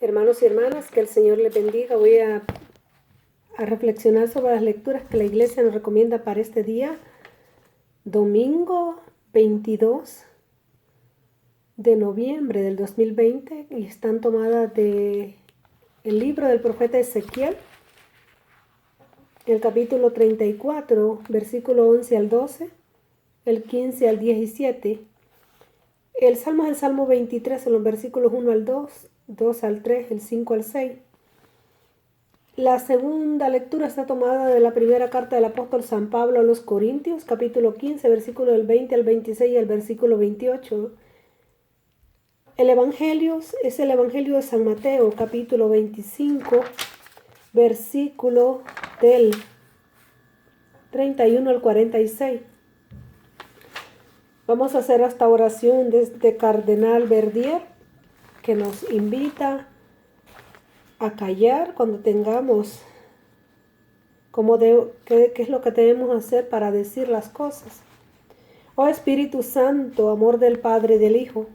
Hermanos y hermanas, que el Señor les bendiga. Voy a reflexionar sobre las lecturas que la iglesia nos recomienda para este día, domingo 22 de noviembre del 2020, y están tomadas del libro del profeta Ezequiel, el capítulo 34, versículo 11 al 12, el 15 al 17. El salmo es el salmo 23 en los versículos 1 al 2, 2 al 3, el 5 al 6. La segunda lectura está tomada de la primera carta del apóstol San Pablo a los Corintios, capítulo 15, versículo del 20 al 26 y el versículo 28. El evangelio es el evangelio de San Mateo, capítulo 25, versículo del 31 al 46. Vamos a hacer esta oración desde Cardenal Verdier, que nos invita a callar cuando tengamos qué es lo que debemos hacer para decir las cosas. Oh Espíritu Santo, amor del Padre y del Hijo,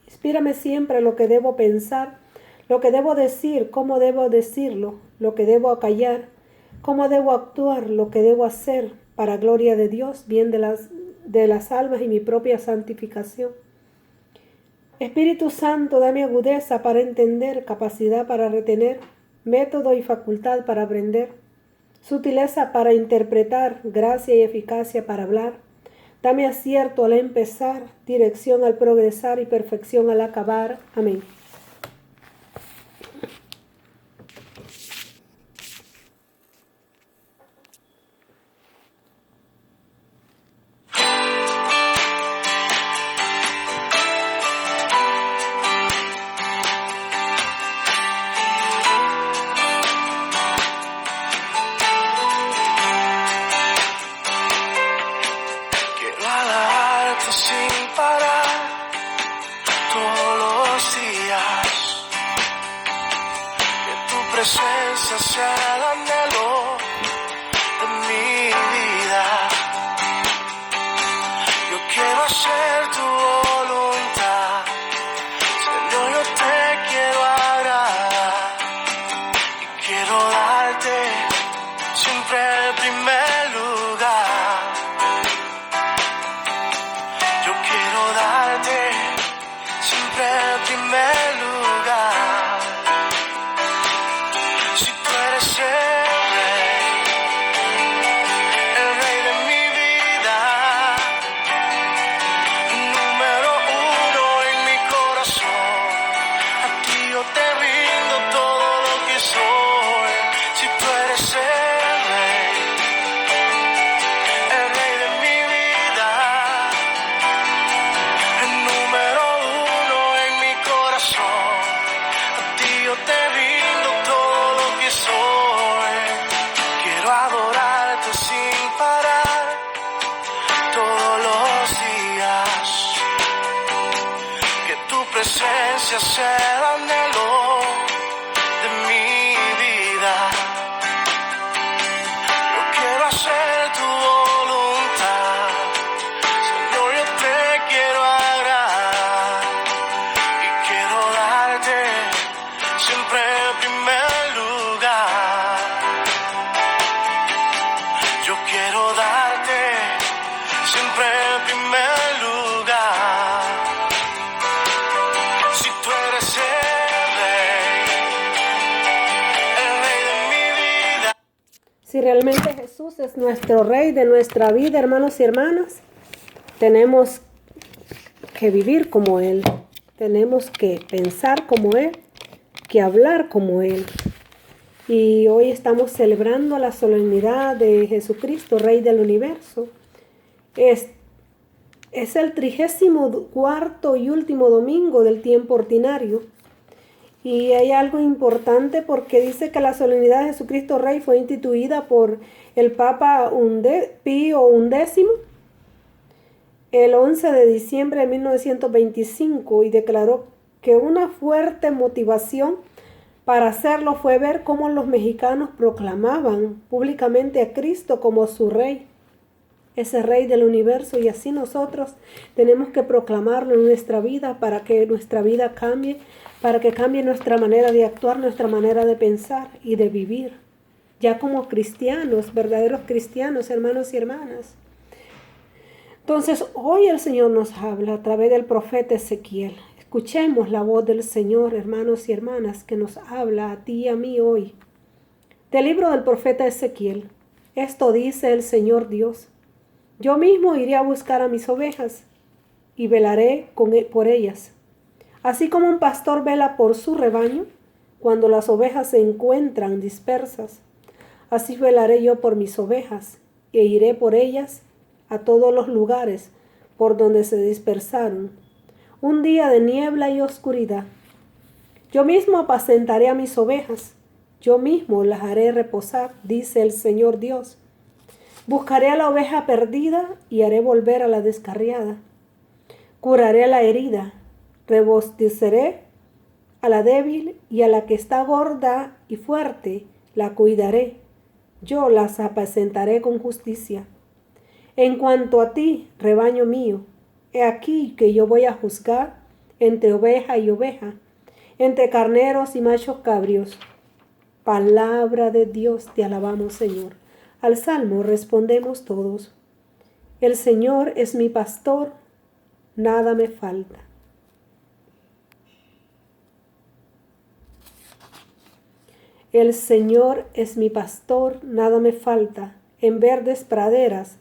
inspírame siempre lo que debo pensar, lo que debo decir, cómo debo decirlo, lo que debo callar, cómo debo actuar, lo que debo hacer, para gloria de Dios, bien de las almas y mi propia santificación. Espíritu Santo, dame agudeza para entender, capacidad para retener, método y facultad para aprender, sutileza para interpretar, gracia y eficacia para hablar. Dame acierto al empezar, dirección al progresar y perfección al acabar. Amén. Sin parar todos los días, que tu presencia sea el anhelo de mi vida. Yo quiero hacer tu voluntad, Señor, yo te quiero agradar y quiero darte siempre el primer lugar. Yo quiero darte siempre el primer lugar. Si tú eres el rey de mi vida, número uno en mi corazón, a ti yo te rindo todo lo que soy. Si tú eres el rey de mi vida, el número uno en mi corazón, a ti yo te rindo todo lo que soy. Quiero adorarte sin parar todos los días, que tu presencia sea el anhelo de mi vida. Yo quiero hacer tu voluntad, Señor, yo te quiero agradar y quiero darte siempre el primer lugar. Yo quiero darte siempre el primer lugar. Si tú eres el rey de mi vida. Si realmente Jesús es nuestro Rey de nuestra vida, hermanos y hermanas, tenemos que vivir como Él, tenemos que pensar como Él, que hablar como Él. Y hoy estamos celebrando la solemnidad de Jesucristo, Rey del universo. Es el 34º y último domingo del tiempo ordinario. Y hay algo importante porque dice que la solemnidad de Jesucristo Rey fue instituida por el Papa Pío XI el 11 de diciembre de 1925 y declaró que una fuerte motivación para hacerlo fue ver cómo los mexicanos proclamaban públicamente a Cristo como su Rey. ese Rey del universo, y así nosotros tenemos que proclamarlo en nuestra vida para que nuestra vida cambie, para que cambie nuestra manera de actuar, nuestra manera de pensar y de vivir, ya como cristianos, verdaderos cristianos, hermanos y hermanas. Entonces, hoy el Señor nos habla a través del profeta Ezequiel. Escuchemos la voz del Señor, hermanos y hermanas, que nos habla a ti y a mí hoy. Del libro del profeta Ezequiel. Esto dice el Señor Dios: yo mismo iré a buscar a mis ovejas y velaré por ellas. Así como un pastor vela por su rebaño cuando las ovejas se encuentran dispersas, así velaré yo por mis ovejas e iré por ellas a todos los lugares por donde se dispersaron. Un día de niebla y oscuridad. Yo mismo apacentaré a mis ovejas, yo mismo las haré reposar, dice el Señor Dios. Buscaré a la oveja perdida y haré volver a la descarriada. Curaré a la herida, rebosteceré a la débil y a la que está gorda y fuerte, la cuidaré. Yo las apacentaré con justicia. En cuanto a ti, rebaño mío, he aquí que yo voy a juzgar entre oveja y oveja, entre carneros y machos cabríos. Palabra de Dios, te alabamos, Señor. Al salmo respondemos todos: el Señor es mi pastor, nada me falta. El Señor es mi pastor, nada me falta. En verdes praderas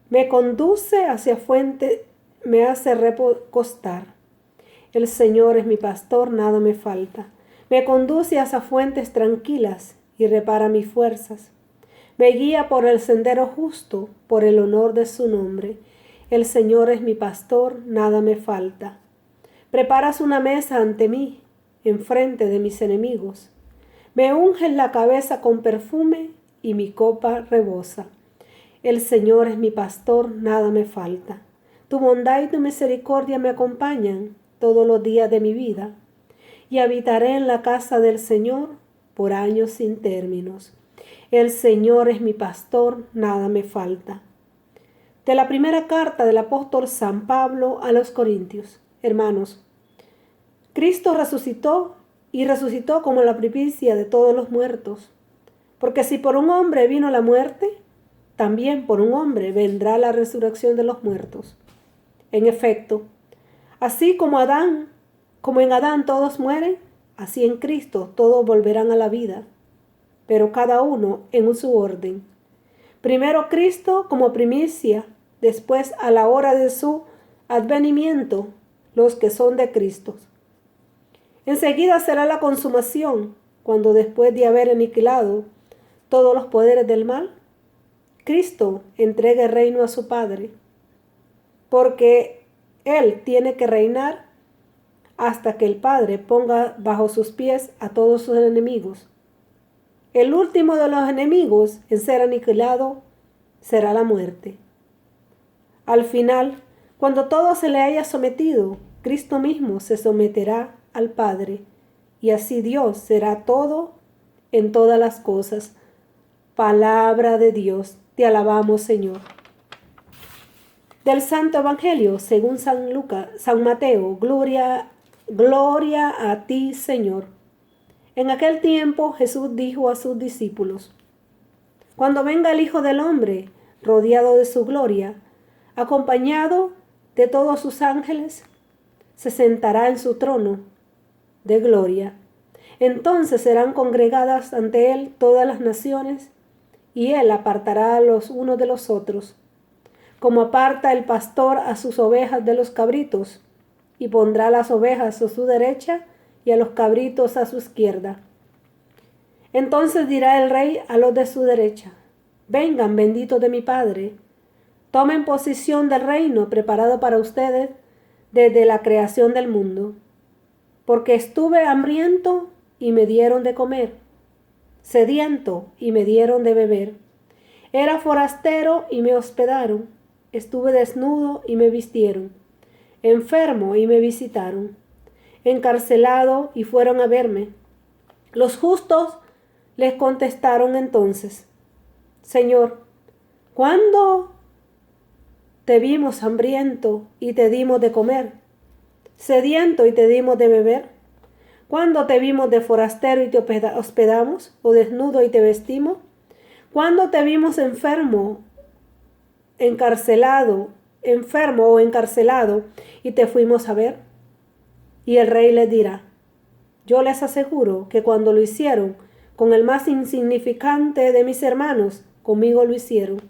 me conduce hacia fuente, me hace recostar. El Señor es mi pastor, nada me falta. Me conduce hacia fuentes tranquilas y repara mis fuerzas. Me guía por el sendero justo, por el honor de su nombre. El Señor es mi pastor, nada me falta. Preparas una mesa ante mí, enfrente de mis enemigos. Me unges la cabeza con perfume y mi copa rebosa. El Señor es mi pastor, nada me falta. Tu bondad y tu misericordia me acompañan todos los días de mi vida, y habitaré en la casa del Señor por años sin términos. El Señor es mi pastor, nada me falta. De la primera carta del apóstol San Pablo a los Corintios. Hermanos, Cristo resucitó y resucitó como la primicia de todos los muertos. Porque si por un hombre vino la muerte, también por un hombre vendrá la resurrección de los muertos. En efecto, así como en Adán todos mueren, así en Cristo todos volverán a la vida, pero cada uno en su orden. Primero Cristo como primicia, después a la hora de su advenimiento, los que son de Cristo. Enseguida será la consumación, cuando después de haber aniquilado todos los poderes del mal, Cristo entregue el reino a su Padre, porque Él tiene que reinar hasta que el Padre ponga bajo sus pies a todos sus enemigos. El último de los enemigos en ser aniquilado será la muerte. Al final, cuando todo se le haya sometido, Cristo mismo se someterá al Padre, y así Dios será todo en todas las cosas. Palabra de Dios, te alabamos, Señor. Del Santo Evangelio, según San Mateo, gloria a ti, Señor. En aquel tiempo Jesús dijo a sus discípulos: cuando venga el Hijo del Hombre, rodeado de su gloria, acompañado de todos sus ángeles, se sentará en su trono de gloria. Entonces serán congregadas ante él todas las naciones, y él apartará a los unos de los otros, como aparta el pastor a sus ovejas de los cabritos, y pondrá las ovejas a su derecha y a los cabritos a su izquierda. Entonces dirá el rey a los de su derecha: vengan, benditos de mi Padre, tomen posesión del reino preparado para ustedes desde la creación del mundo. Porque estuve hambriento y me dieron de comer, sediento y me dieron de beber. Era forastero y me hospedaron, estuve desnudo y me vistieron, enfermo y me visitaron, encarcelado y fueron a verme. Los justos les contestaron entonces: Señor, ¿cuándo te vimos hambriento y te dimos de comer? sediento y te dimos de beber? ¿Cuándo te vimos de forastero y te hospedamos, o desnudo y te vestimos? ¿Cuándo te vimos enfermo o encarcelado y te fuimos a ver? Y el rey les dirá: yo les aseguro que cuando lo hicieron con el más insignificante de mis hermanos, conmigo lo hicieron.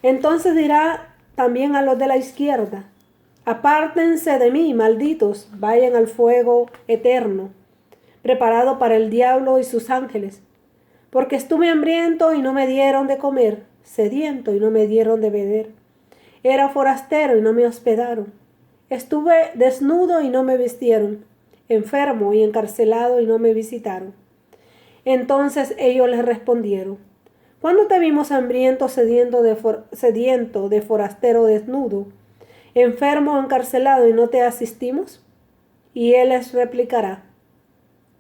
Entonces dirá también a los de la izquierda: apártense de mí, malditos, vayan al fuego eterno, preparado para el diablo y sus ángeles. Porque estuve hambriento y no me dieron de comer, sediento y no me dieron de beber. Era forastero y no me hospedaron. Estuve desnudo y no me vistieron, enfermo y encarcelado y no me visitaron. Entonces ellos les respondieron: ¿cuándo te vimos hambriento, sediento, de forastero, desnudo, enfermo o encarcelado y no te asistimos? Y él les replicará: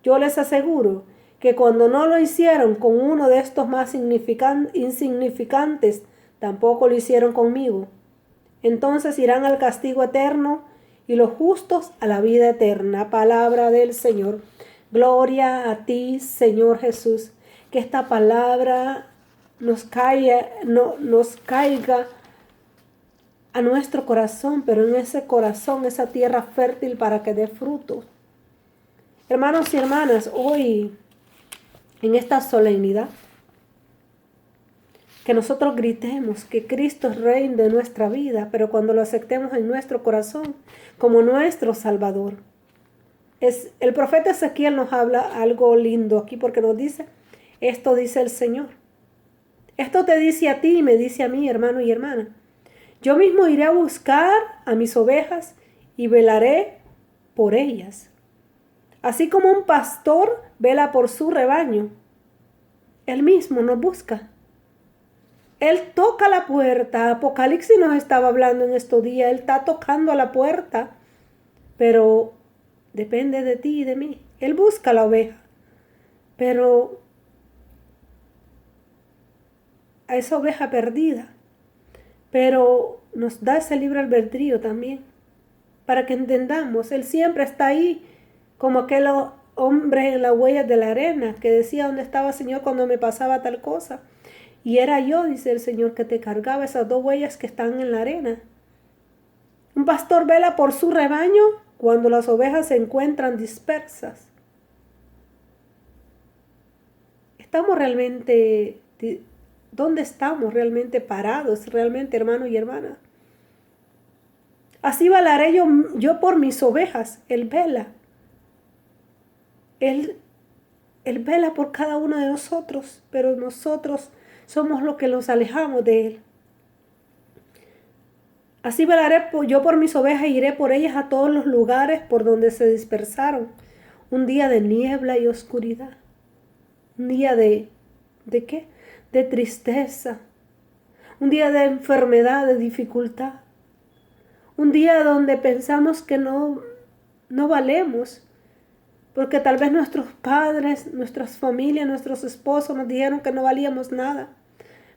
yo les aseguro que cuando no lo hicieron con uno de estos más insignificantes, tampoco lo hicieron conmigo. Entonces irán al castigo eterno y los justos a la vida eterna. Palabra del Señor. Gloria a ti, Señor Jesús. Que esta palabra nos caiga a nuestro corazón, pero en ese corazón, esa tierra fértil para que dé fruto. Hermanos y hermanas, hoy en esta solemnidad, que nosotros gritemos que Cristo es Rey de nuestra vida, pero cuando lo aceptemos en nuestro corazón como nuestro Salvador. El profeta Ezequiel nos habla algo lindo aquí, porque nos dice: esto dice el Señor. Esto te dice a ti y me dice a mí, hermano y hermana: yo mismo iré a buscar a mis ovejas y velaré por ellas. Así como un pastor vela por su rebaño, Él mismo nos busca. Él toca la puerta. Apocalipsis nos estaba hablando en estos días. Él está tocando a la puerta, pero depende de ti y de mí. Él busca la oveja, pero a esa oveja perdida. Pero nos da ese libre albedrío también, para que entendamos. Él siempre está ahí, como aquel hombre en las huellas de la arena, que decía: ¿dónde estaba, Señor, cuando me pasaba tal cosa? Y era yo, dice el Señor, que te cargaba esas dos huellas que están en la arena. Un pastor vela por su rebaño cuando las ovejas se encuentran dispersas. ¿Dónde estamos realmente parados, realmente, hermano y hermana? Así velaré yo por mis ovejas. Él vela. Él vela por cada uno de nosotros, pero nosotros somos los que nos alejamos de Él. Así velaré yo por mis ovejas e iré por ellas a todos los lugares por donde se dispersaron. Un día de niebla y oscuridad. Un día ¿de qué? De tristeza. Un día de enfermedad, de dificultad. Un día donde pensamos que no valemos. Porque tal vez nuestros padres, nuestras familias, nuestros esposos nos dijeron que no valíamos nada.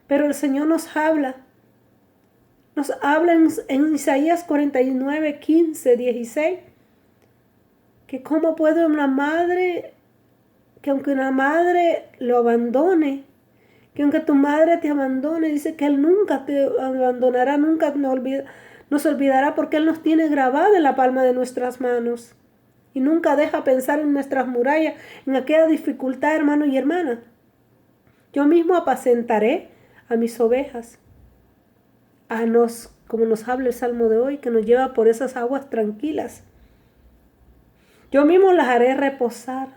Pero el Señor nos habla. Nos habla en Isaías 49, 15, 16. Que cómo puede una madre, que aunque una madre lo abandone, que aunque tu madre te abandone, dice que Él nunca te abandonará, nunca nos olvidará, porque Él nos tiene grabado en la palma de nuestras manos. Y nunca deja pensar en nuestras murallas, en aquella dificultad, hermano y hermana. Yo mismo apacentaré a mis ovejas. Como nos habla el Salmo de hoy, que nos lleva por esas aguas tranquilas. Yo mismo las haré reposar.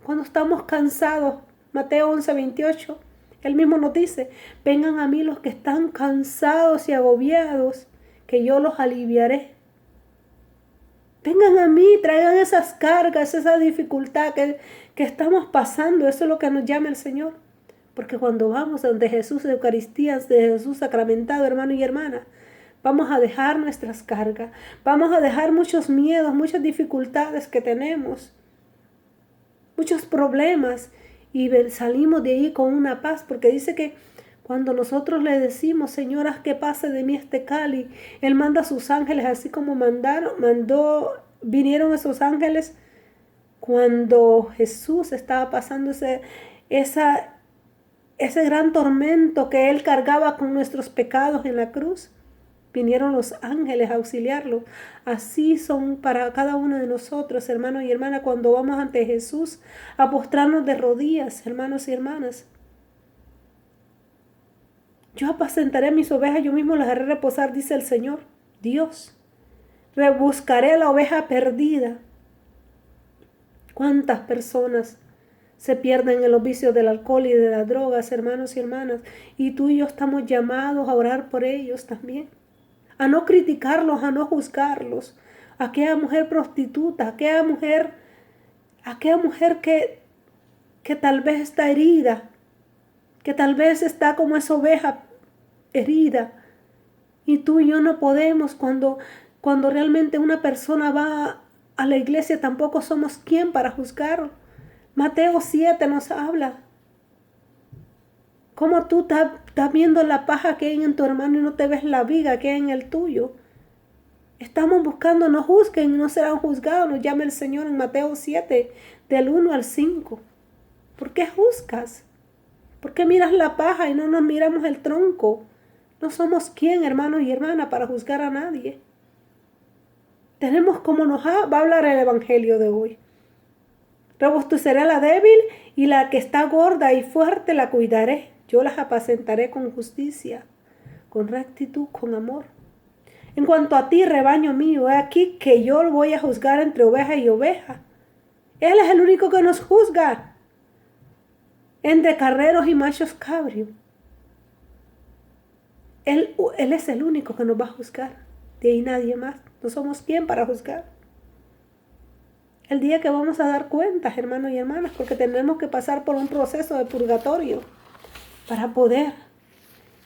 Cuando estamos cansados, Mateo 11, 28, Él mismo nos dice: vengan a mí los que están cansados y agobiados, que yo los aliviaré. Vengan a mí, traigan esas cargas, esa dificultad que estamos pasando. Eso es lo que nos llama el Señor. Porque cuando vamos donde Jesús de Eucaristía, de Jesús sacramentado, hermano y hermana, vamos a dejar nuestras cargas. Vamos a dejar muchos miedos, muchas dificultades que tenemos. Muchos problemas. Y salimos de ahí con una paz. Porque dice que Cuando nosotros le decimos, Señor, haz que pase de mí este cáliz, Él manda a sus ángeles, así como vinieron esos ángeles cuando Jesús estaba pasando ese gran tormento que Él cargaba con nuestros pecados en la cruz. Vinieron los ángeles a auxiliarlo. Así son para cada uno de nosotros, hermanos y hermanas, cuando vamos ante Jesús a postrarnos de rodillas, hermanos y hermanas. Yo apacentaré mis ovejas, yo mismo las haré reposar, dice el Señor, Dios. Rebuscaré a la oveja perdida. ¿Cuántas personas se pierden en los vicios del alcohol y de las drogas, hermanos y hermanas? Y tú y yo estamos llamados a orar por ellos también. A no criticarlos, a no juzgarlos. Aquella mujer prostituta, aquella mujer que tal vez está herida, que tal vez está como esa oveja herida. Y tú y yo no podemos, cuando realmente una persona va a la iglesia, tampoco somos quien para juzgar. Mateo 7 nos habla. ¿Cómo tú estás viendo la paja que hay en tu hermano y no te ves la viga que hay en el tuyo? Estamos buscando, no juzguen y no serán juzgados, nos llama el Señor en Mateo 7, del 1 al 5. ¿Por qué juzgas? ¿Por qué miras la paja y no nos miramos el tronco? No somos quien, hermanos y hermanas, para juzgar a nadie. Tenemos como va a hablar el evangelio de hoy. Robusteceré a la débil y la que está gorda y fuerte la cuidaré. Yo las apacentaré con justicia, con rectitud, con amor. En cuanto a ti, rebaño mío, he aquí que yo voy a juzgar entre oveja y oveja. Él es el único que nos juzga entre carneros y machos cabríos. Él es el único que nos va a juzgar. De ahí nadie más. No somos quien para juzgar. El día que vamos a dar cuentas, hermanos y hermanas, porque tenemos que pasar por un proceso de purgatorio para poder.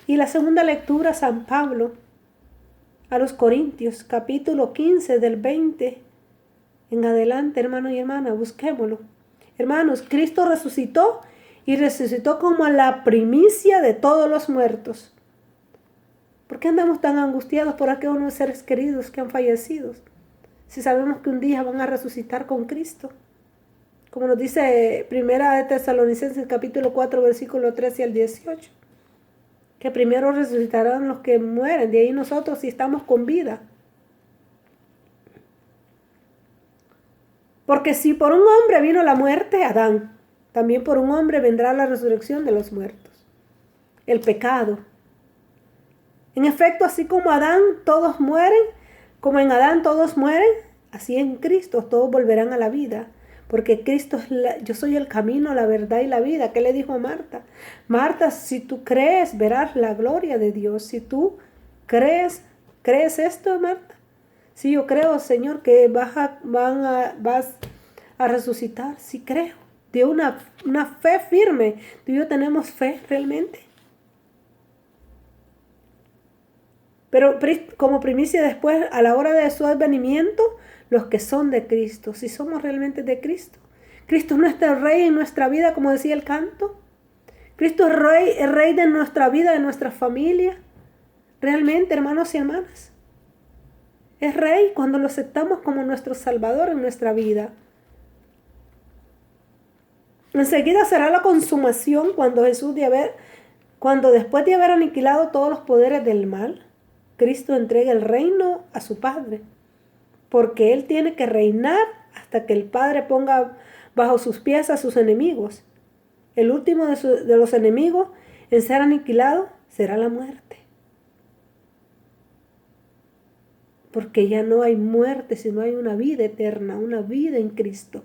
Y la segunda lectura, San Pablo a los Corintios, capítulo 15, del 20 en adelante, hermanos y hermanas, busquémoslo. Hermanos, Cristo resucitó y resucitó como la primicia de todos los muertos. ¿Por qué andamos tan angustiados por aquellos seres queridos que han fallecido? Si sabemos que un día van a resucitar con Cristo. Como nos dice Primera de Tesalonicenses capítulo 4, versículo 13 al 18. Que primero resucitarán los que mueren, de ahí nosotros si estamos con vida. Porque si por un hombre vino la muerte, Adán, también por un hombre vendrá la resurrección de los muertos. El pecado. En efecto, así como Adán todos mueren, como en Adán todos mueren, así en Cristo todos volverán a la vida. Porque Cristo yo soy el camino, la verdad y la vida. ¿Qué le dijo a Marta? Marta, si tú crees, verás la gloria de Dios. Si tú ¿crees esto, Marta? Sí, yo creo, Señor, que vas a resucitar. Sí creo. De una fe firme. ¿Tú y yo tenemos fe realmente? Pero como primicia después, a la hora de su advenimiento, los que son de Cristo, si somos realmente de Cristo. Cristo es nuestro Rey en nuestra vida, como decía el canto. Cristo es Rey de nuestra vida, de nuestra familia. Realmente, hermanos y hermanas. Es Rey cuando lo aceptamos como nuestro Salvador en nuestra vida. Enseguida será la consumación cuando después de haber aniquilado todos los poderes del mal, Cristo entrega el reino a su Padre, porque Él tiene que reinar hasta que el Padre ponga bajo sus pies a sus enemigos. El último de los enemigos en ser aniquilado será la muerte. Porque ya no hay muerte, sino hay una vida eterna, una vida en Cristo.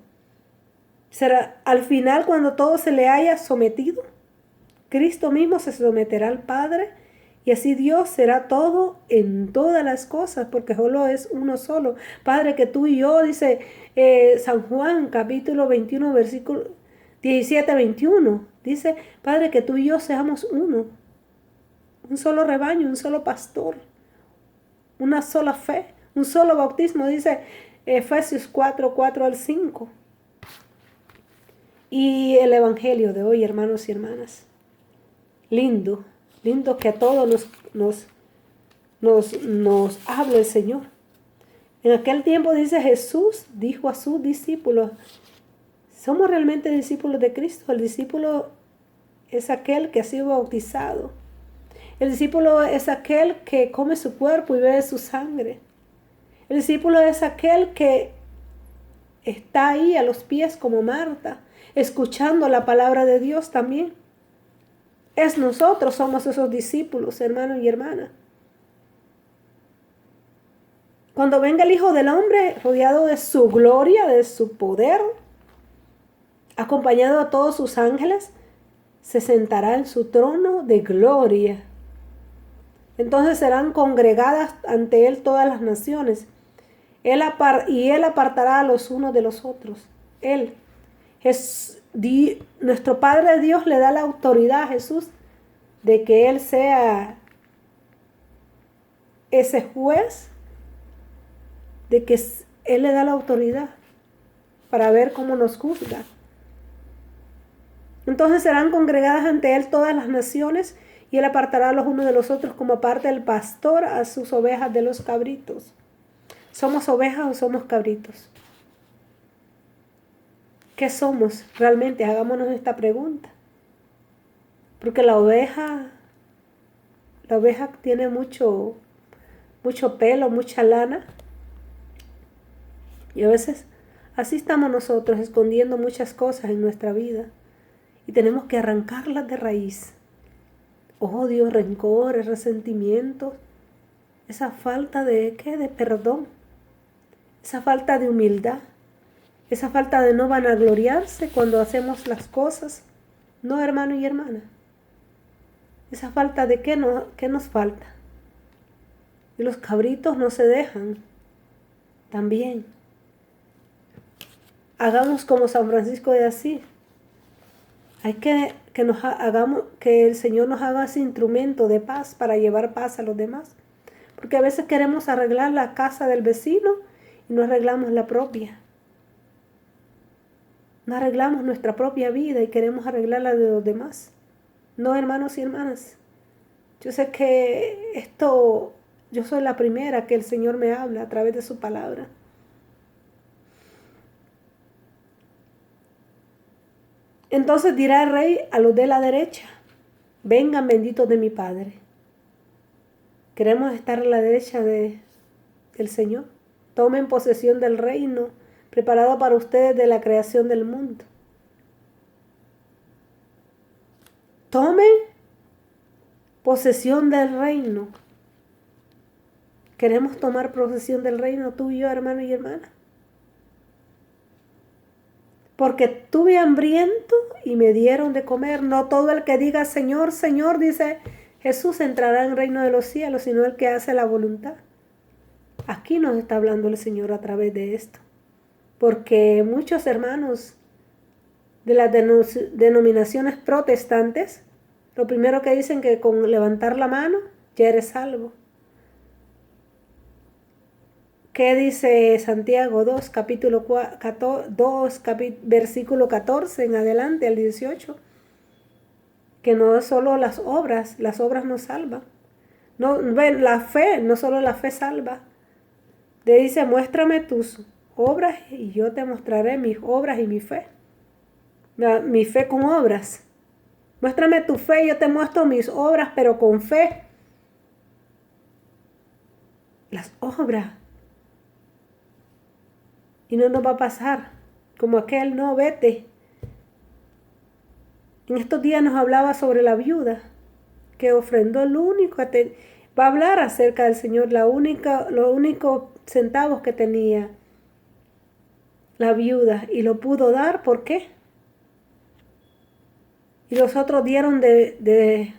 Será al final cuando todo se le haya sometido, Cristo mismo se someterá al Padre. Y así Dios será todo en todas las cosas, porque solo es uno solo. Padre, que tú y yo, dice San Juan, capítulo 21, versículo 17-21. Dice, Padre, que tú y yo seamos uno. Un solo rebaño, un solo pastor. Una sola fe, un solo bautismo, dice Efesios 4, 4 al 5. Y el evangelio de hoy, hermanos y hermanas. Lindo. Lindo que a todos nos habla el Señor. En aquel tiempo dice Jesús, dijo a sus discípulos, ¿somos realmente discípulos de Cristo? El discípulo es aquel que ha sido bautizado. El discípulo es aquel que come su cuerpo y bebe su sangre. El discípulo es aquel que está ahí a los pies como Marta, escuchando la palabra de Dios también. Nosotros somos esos discípulos, hermanos y hermanas. Cuando venga el Hijo del Hombre rodeado de su gloria, de su poder, acompañado a todos sus ángeles, se sentará en su trono de gloria. Entonces serán congregadas ante él todas las naciones. Él apartará a los unos de los otros. Nuestro Padre Dios le da la autoridad a Jesús de que Él sea ese juez, de que Él le da la autoridad para ver cómo nos juzga. Entonces serán congregadas ante Él todas las naciones y Él apartará a los unos de los otros como aparta el pastor a sus ovejas de los cabritos. ¿Somos ovejas o somos cabritos? ¿Qué somos realmente? Hagámonos esta pregunta. Porque la oveja tiene mucho pelo, mucha lana. Y a veces así estamos nosotros escondiendo muchas cosas en nuestra vida. Y tenemos que arrancarlas de raíz. Odio, rencores, resentimientos. Esa falta de perdón. Esa falta de humildad. Esa falta de no vanagloriarse cuando hacemos las cosas. No, hermano y hermana. Esa falta de ¿qué nos falta? Y los cabritos no se dejan. También. Hagamos como San Francisco de Asís. Hay que el Señor nos haga ese instrumento de paz para llevar paz a los demás. Porque a veces queremos arreglar la casa del vecino y no arreglamos la propia. No arreglamos nuestra propia vida y queremos arreglar la de los demás. No, hermanos y hermanas. Yo sé que yo soy la primera que el Señor me habla a través de su palabra. Entonces dirá el rey a los de la derecha, vengan benditos de mi Padre. Queremos estar a la derecha del Señor. Tomen posesión del reino preparado para ustedes de la creación del mundo. Tomen posesión del reino. ¿Queremos tomar posesión del reino tú y yo, hermano y hermana? Porque tuve hambriento y me dieron de comer. No todo el que diga Señor, Señor, dice Jesús, entrará en el reino de los cielos, sino el que hace la voluntad. Aquí nos está hablando el Señor a través de esto. Porque muchos hermanos de las denominaciones protestantes, lo primero que dicen que con levantar la mano ya eres salvo. ¿Qué dice Santiago 2, versículo 14 en adelante, al 18? Que no es solo las obras nos salvan. No, la fe, no solo la fe salva. Le dice, muéstrame tus obras y yo te mostraré mis obras y mi fe. Mi fe con obras. Muéstrame tu fe y yo te muestro mis obras, pero con fe. Las obras. Y no nos va a pasar como aquel, no, vete. En estos días nos hablaba sobre la viuda que ofrendó va a hablar acerca del Señor, los únicos centavos que tenía la viuda y lo pudo dar, ¿por qué? Y los otros dieron de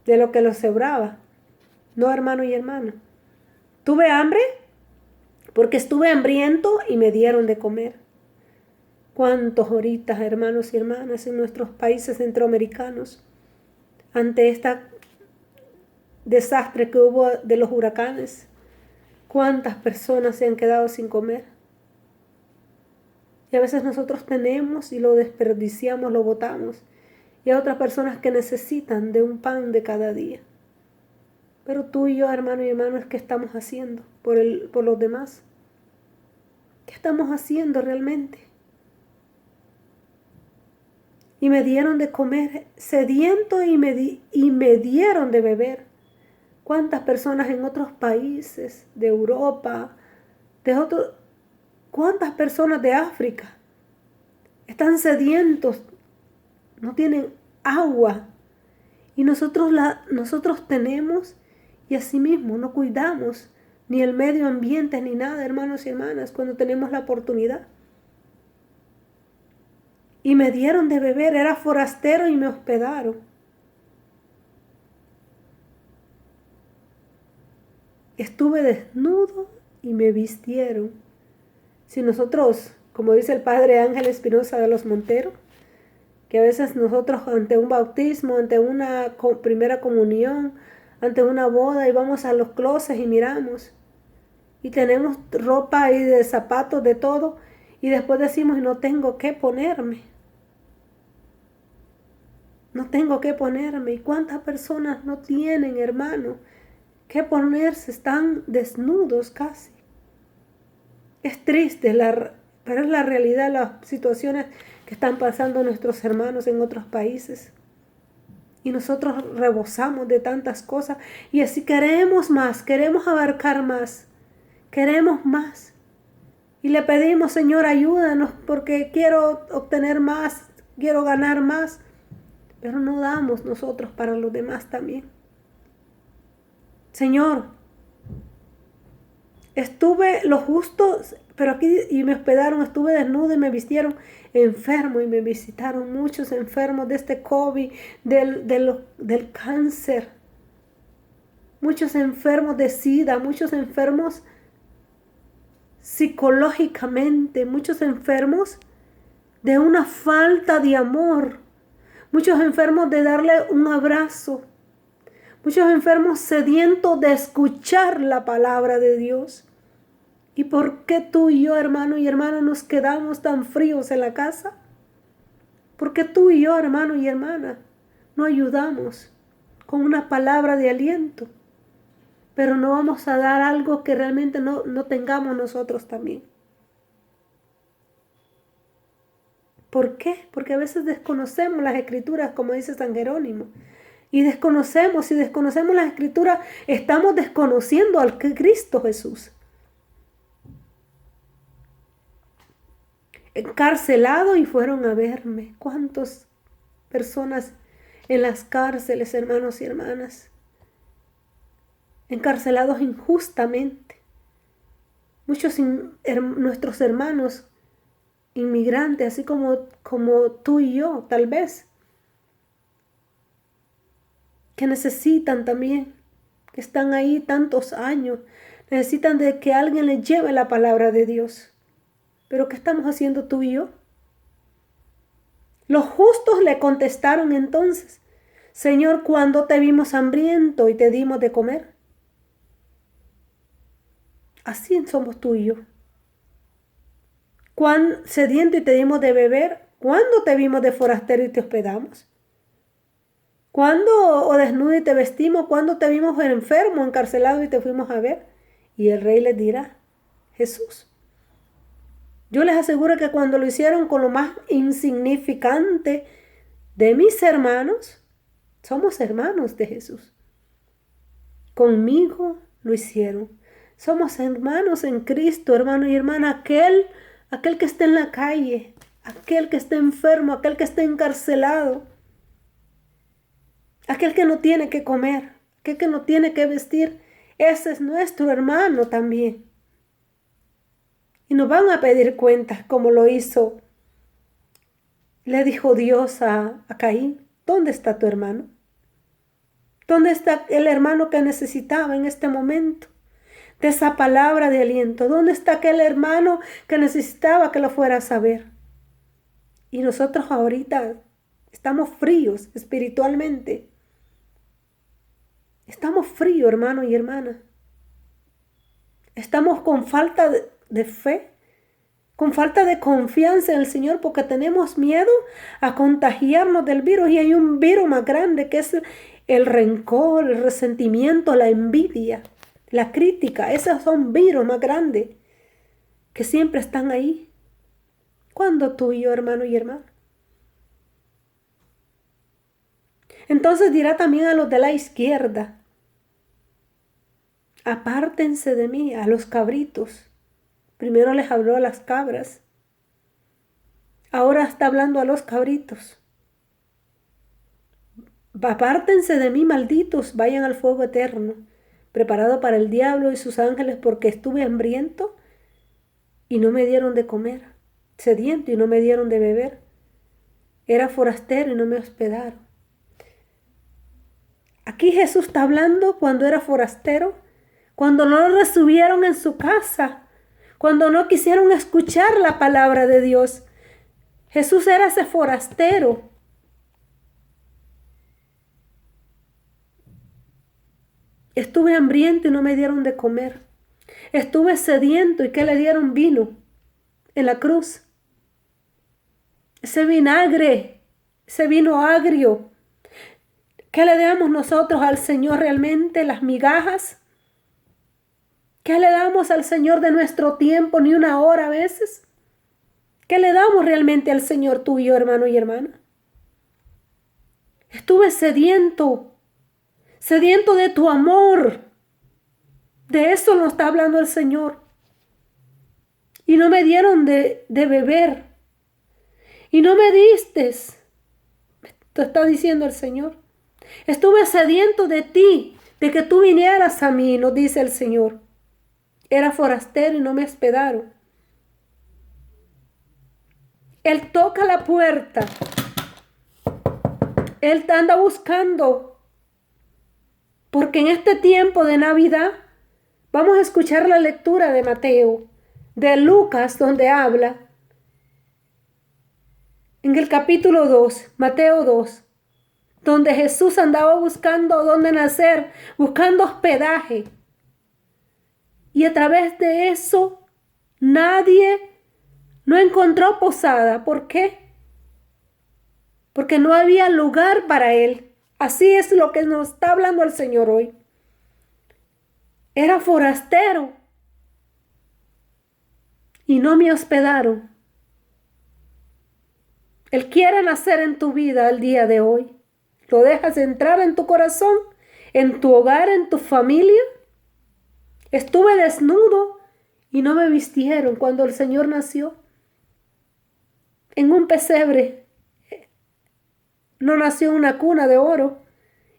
lo que los sobraba. No, hermano y hermana. ¿Tuve hambre? Porque estuve hambriento y me dieron de comer. ¿Cuántos ahorita, hermanos y hermanas, en nuestros países centroamericanos, ante este desastre que hubo de los huracanes, cuántas personas se han quedado sin comer? Y a veces nosotros tenemos y lo desperdiciamos, lo botamos. Y hay otras personas que necesitan de un pan de cada día. Pero tú y yo, hermano y hermanas, ¿qué estamos haciendo por los demás? ¿Qué estamos haciendo realmente? Y me dieron de comer sediento y me dieron de beber. ¿Cuántas personas en otros países de Europa, cuántas personas de África están sedientos, no tienen agua? Y nosotros tenemos, y asimismo no cuidamos ni el medio ambiente ni nada, hermanos y hermanas, cuando tenemos la oportunidad. Y me dieron de beber, era forastero y me hospedaron. Estuve desnudo y me vistieron. Si nosotros, como dice el padre Ángel Espinosa de los Monteros, que a veces nosotros ante un bautismo, ante una primera comunión, ante una boda, y vamos a los closets y miramos, y tenemos ropa y de zapatos, de todo, y después decimos, no tengo qué ponerme. No tengo qué ponerme. ¿Y cuántas personas no tienen, hermano, qué ponerse? Están desnudos casi. Es triste, pero es la realidad, las situaciones que están pasando nuestros hermanos en otros países. Y nosotros rebosamos de tantas cosas. Y así queremos más, queremos abarcar más, queremos más. Y le pedimos, Señor, ayúdanos porque quiero obtener más, quiero ganar más. Pero no damos nosotros para los demás también. Señor, estuve lo justo, pero aquí y me hospedaron, estuve desnudo y me vistieron, enfermo y me visitaron muchos enfermos de este COVID, del cáncer, muchos enfermos de SIDA, muchos enfermos psicológicamente, muchos enfermos de una falta de amor, muchos enfermos de darle un abrazo, muchos enfermos sedientos de escuchar la palabra de Dios. ¿Y por qué tú y yo, hermano y hermana, nos quedamos tan fríos en la casa? ¿Por qué tú y yo, hermano y hermana, no ayudamos con una palabra de aliento? Pero no vamos a dar algo que realmente no tengamos nosotros también. ¿Por qué? Porque a veces desconocemos las escrituras, como dice San Jerónimo. Y si desconocemos las escrituras, estamos desconociendo al Cristo Jesús. Encarcelado y fueron a verme. ¿Cuántas personas en las cárceles, hermanos y hermanas? Encarcelados injustamente. Muchos nuestros hermanos inmigrantes, así como tú y yo, tal vez, que necesitan también, que están ahí tantos años, necesitan de que alguien les lleve la palabra de Dios. Pero ¿qué estamos haciendo tú y yo? Los justos le contestaron entonces, Señor, ¿cuándo te vimos hambriento y te dimos de comer? Así somos tú y yo. ¿Cuán sediento y te dimos de beber? ¿Cuándo te vimos de forastero y te hospedamos? ¿Cuándo o desnudo y te vestimos? ¿Cuándo te vimos enfermo, encarcelado y te fuimos a ver? Y el rey les dirá, Jesús. Yo les aseguro que cuando lo hicieron con lo más insignificante de mis hermanos, somos hermanos de Jesús. Conmigo lo hicieron. Somos hermanos en Cristo, hermano y hermana. Aquel que está en la calle, aquel que está enfermo, aquel que está encarcelado, aquel que no tiene que comer, aquel que no tiene que vestir, ese es nuestro hermano también. Y nos van a pedir cuentas como lo hizo. Le dijo Dios a Caín, ¿dónde está tu hermano? ¿Dónde está el hermano que necesitaba en este momento de esa palabra de aliento? ¿Dónde está aquel hermano que necesitaba que lo fuera a saber? Y nosotros ahorita estamos fríos espiritualmente. Estamos fríos, hermano y hermana. Estamos con falta de fe, con falta de confianza en el Señor, porque tenemos miedo a contagiarnos del virus. Y hay un virus más grande que es el rencor, el resentimiento, la envidia, la crítica. Esos son virus más grandes que siempre están ahí. ¿Cuándo tú y yo, hermano y hermana? Entonces dirá también a los de la izquierda: apártense de mí, a los cabritos. Primero les habló a las cabras. Ahora está hablando a los cabritos. Apártense de mí, malditos, vayan al fuego eterno, preparado para el diablo y sus ángeles, porque estuve hambriento y no me dieron de comer, sediento y no me dieron de beber, era forastero y no me hospedaron. Aquí Jesús está hablando cuando era forastero, cuando no lo recibieron en su casa, cuando no quisieron escuchar la palabra de Dios. Jesús era ese forastero. Estuve hambriento y no me dieron de comer. Estuve sediento y ¿qué le dieron? Vino en la cruz. Ese vinagre, ese vino agrio. ¿Qué le damos nosotros al Señor realmente? Las migajas. ¿Qué le damos al Señor de nuestro tiempo? Ni una hora a veces. ¿Qué le damos realmente al Señor, tú y yo, hermano y hermana? Estuve sediento de tu amor. De eso nos está hablando el Señor. Y no me dieron de beber. Y no me distes. Te está diciendo el Señor. Estuve sediento de ti, de que tú vinieras a mí, nos dice el Señor. Era forastero y no me hospedaron. Él toca la puerta. Él te anda buscando. Porque en este tiempo de Navidad vamos a escuchar la lectura de Mateo, de Lucas, donde habla. En el capítulo 2, Mateo 2, donde Jesús andaba buscando dónde nacer, buscando hospedaje. Y a través de eso, nadie no encontró posada. ¿Por qué? Porque no había lugar para él. Así es lo que nos está hablando el Señor hoy. Era forastero y no me hospedaron. Él quiere nacer en tu vida el día de hoy. ¿Lo dejas entrar en tu corazón, en tu hogar, en tu familia? Estuve desnudo y no me vistieron cuando el Señor nació. En un pesebre. No nació en una cuna de oro.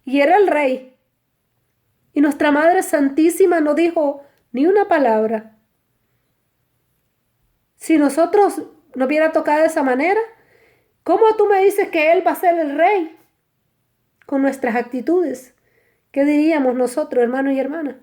Y era el rey. Y nuestra Madre Santísima no dijo ni una palabra. Si nosotros nos hubiera tocado de esa manera, ¿cómo tú me dices que Él va a ser el rey? Con nuestras actitudes. ¿Qué diríamos nosotros, hermanos y hermanas?